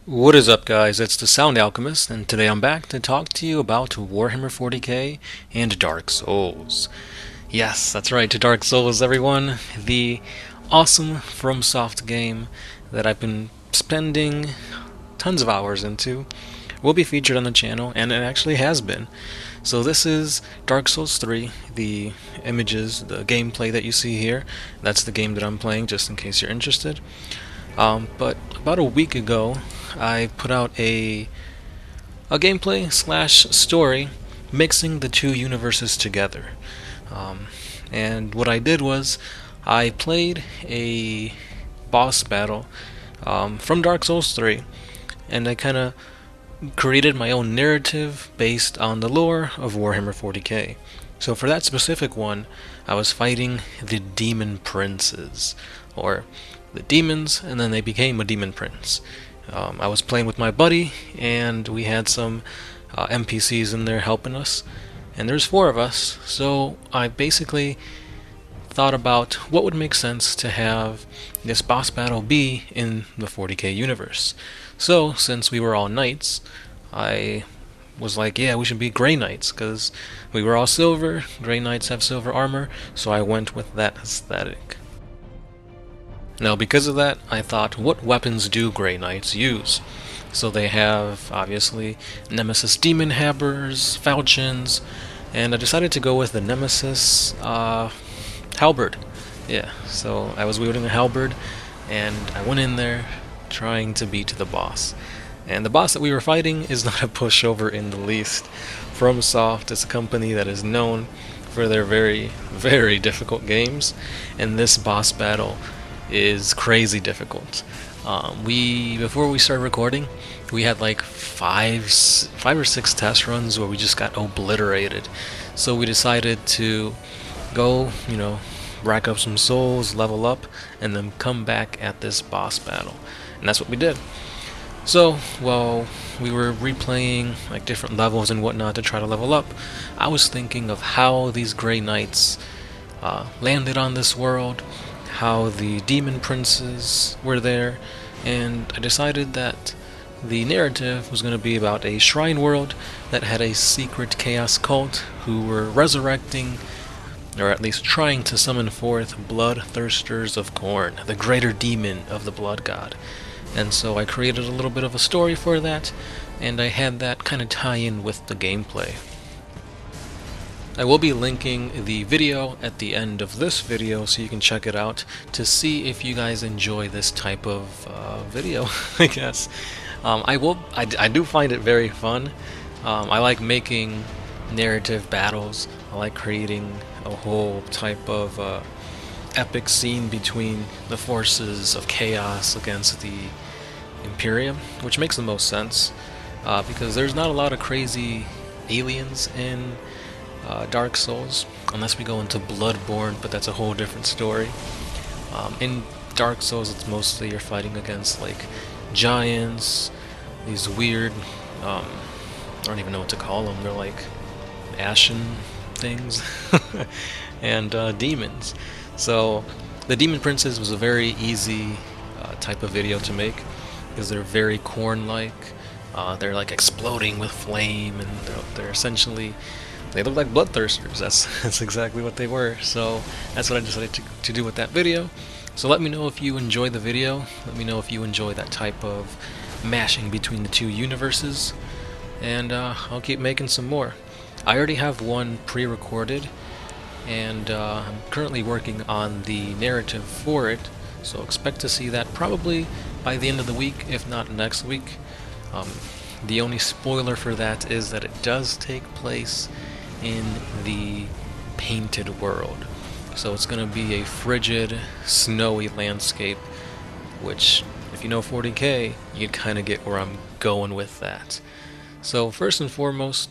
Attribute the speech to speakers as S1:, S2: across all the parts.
S1: What is up, guys? It's the Sound Alchemist, and today I'm back to talk to you about Warhammer 40k and Dark Souls. Yes, that's right, to Dark Souls, everyone. The awesome FromSoft game that I've been spending tons of hours into will be featured on the channel, and it actually has been. So this is Dark Souls 3, the images, the gameplay that you see here. That's the game that I'm playing, just in case you're interested. But about a week ago, I put out a gameplay slash story mixing the two universes together. And what I did was I played a boss battle from Dark Souls 3, and I kind of created my own narrative based on the lore of Warhammer 40k. So for that specific one, I was fighting the Demon Princes, or the demons, and then they became a Demon Prince. I was playing with my buddy, and we had some NPCs in there helping us, and there's 4 of us, so I basically thought about what would make sense to have this boss battle be in the 40k universe. So, since we were all knights, I was like, yeah, we should be Grey Knights, because we were all silver, Grey Knights have silver armor, so I went with that aesthetic. Now, because of that, I thought, what weapons do Grey Knights use? So they have, obviously, Nemesis Demon Hammers, Falchions, and I decided to go with the Nemesis Halberd. Yeah, so I was wielding a halberd, and I went in there trying to beat the boss. And the boss that we were fighting is not a pushover in the least. FromSoft is a company that is known for their very, very difficult games, and this boss battle is crazy difficult. Before we started recording, we had like five or six test runs where we just got obliterated. So we decided to go, rack up some souls, level up, and then come back at this boss battle. And that's what we did. So, while we were replaying like different levels and whatnot to try to level up, I was thinking of how these Grey Knights landed on this world, how the Demon Princes were there, and I decided that the narrative was going to be about a shrine world that had a secret chaos cult who were resurrecting, or at least trying to summon forth bloodthirsters of Khorne, the greater demon of the blood god. And so I created a little bit of a story for that, and I had that kind of tie in with the gameplay. I will be linking the video at the end of this video so you can check it out to see if you guys enjoy this type of video, I guess. I do find it very fun. I like making narrative battles. I like creating a whole type of epic scene between the forces of chaos against the Imperium, which makes the most sense because there's not a lot of crazy aliens in Dark Souls, unless we go into Bloodborne, but that's a whole different story. In Dark Souls, it's mostly you're fighting against like giants, these weird, I don't even know what to call them. They're like ashen things, and demons. So the Demon Princes was a very easy type of video to make because they're very Khorne-like. They're like exploding with flame, and they're essentially, they look like bloodthirsters. That's exactly what they were. So that's what I decided to do with that video. So let me know if you enjoy the video. Let me know if you enjoy that type of mashing between the two universes, and I'll keep making some more. I already have one pre-recorded, and I'm currently working on the narrative for it, so expect to see that probably by the end of the week, if not next week. The only spoiler for that is that it does take place in the painted world. So it's going to be a frigid, snowy landscape, which, if you know 40k, you kind of get where I'm going with that. So first and foremost,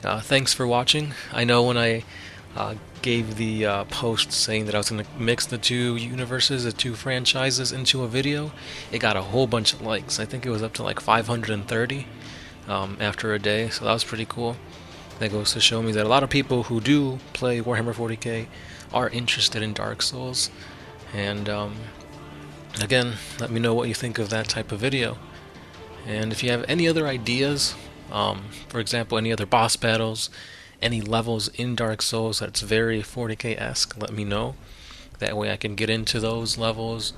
S1: thanks for watching. I know when I gave the post saying that I was going to mix the two universes, the two franchises, into a video, it got a whole bunch of likes. I think it was up to like 530 after a day, so that was pretty cool. That goes to show me that a lot of people who do play Warhammer 40k are interested in Dark Souls. And again, let me know what you think of that type of video. And if you have any other ideas, for example, any other boss battles, any levels in Dark Souls that's very 40k-esque, let me know. That way I can get into those levels,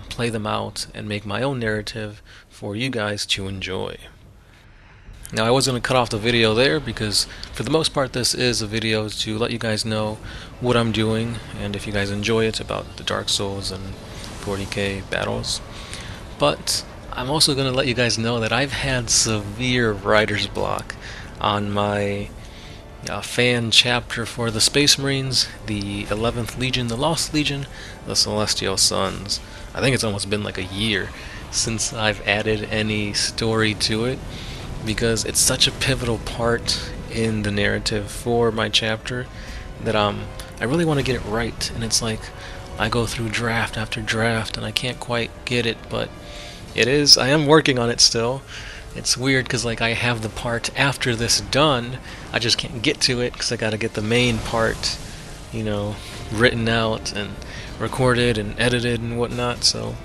S1: play them out, and make my own narrative for you guys to enjoy. Now, I was going to cut off the video there because for the most part this is a video to let you guys know what I'm doing and if you guys enjoy it about the Dark Souls and 40k battles. But I'm also going to let you guys know that I've had severe writer's block on my fan chapter for the Space Marines, the 11th Legion, the Lost Legion, the Celestial Sons. I think it's almost been like a year since I've added any story to it, because it's such a pivotal part in the narrative for my chapter that I really want to get it right, and it's like I go through draft after draft and I can't quite get it, but I am working on it still. It's weird because like I have the part after this done, I just can't get to it because I gotta get the main part, written out and recorded and edited and whatnot, so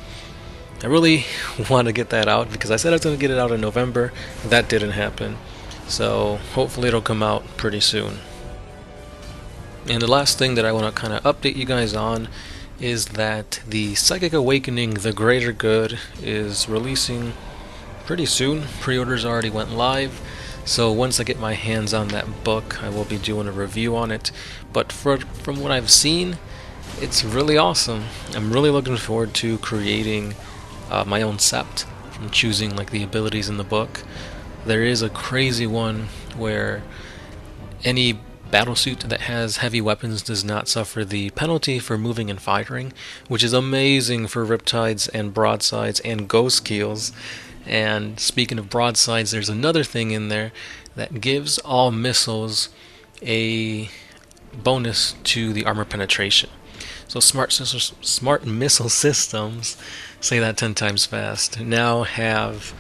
S1: I really want to get that out because I said I was going to get it out in November. That didn't happen. So hopefully it'll come out pretty soon. And the last thing that I want to kind of update you guys on is that the Psychic Awakening, The Greater Good, is releasing pretty soon. Pre-orders already went live. So once I get my hands on that book, I will be doing a review on it. But from what I've seen, it's really awesome. I'm really looking forward to creating my own sept from choosing like the abilities in the book. There is a crazy one where any battlesuit that has heavy weapons does not suffer the penalty for moving and firing, which is amazing for riptides and broadsides and ghost keels. And speaking of broadsides, there's another thing in there that gives all missiles a bonus to the armor penetration. So smart missile systems, say that 10 times fast, now have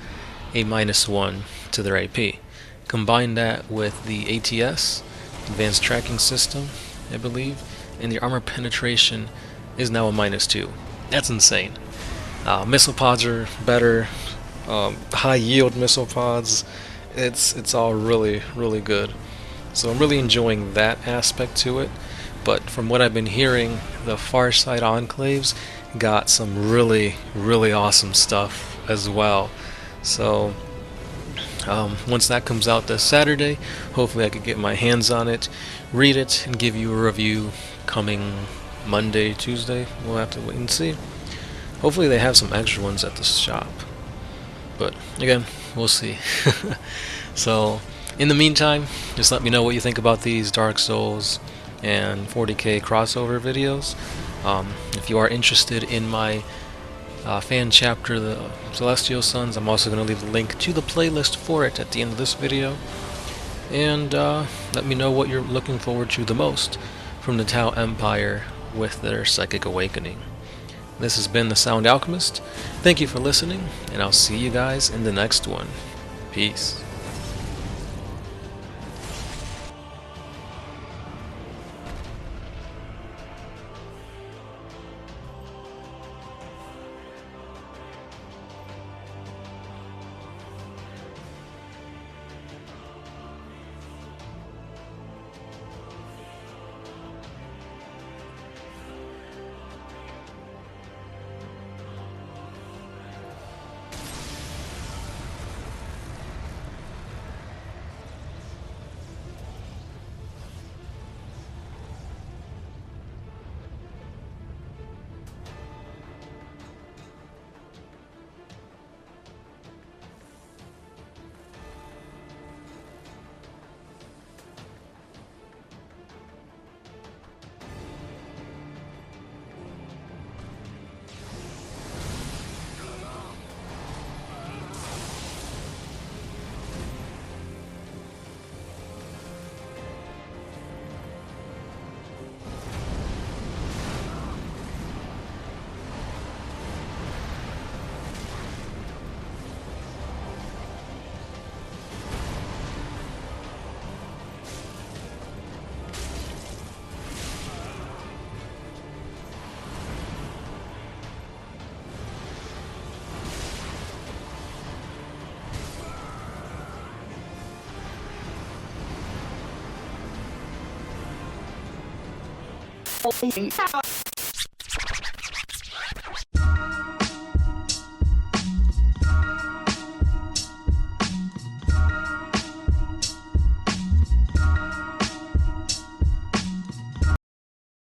S1: a -1 to their AP. Combine that with the ATS, Advanced Tracking System, I believe, and the armor penetration is now a -2. That's insane. Missile pods are better, high yield missile pods. It's all really, really good. So I'm really enjoying that aspect to it. But from what I've been hearing, the Far Side Enclaves got some really, really awesome stuff as well. So once that comes out this Saturday, hopefully I can get my hands on it, read it, and give you a review coming Monday, Tuesday. We'll have to wait and see. Hopefully they have some extra ones at the shop. But again, we'll see. So in the meantime, just let me know what you think about these Dark Souls and 40k crossover videos. If you are interested in my fan chapter, the Celestial Sons, I'm also going to leave a link to the playlist for it at the end of this video. And let me know what you're looking forward to the most from the Tau Empire with their Psychic Awakening. This has been the Sound Alchemist. Thank you for listening, and I'll see you guys in the next one. Peace.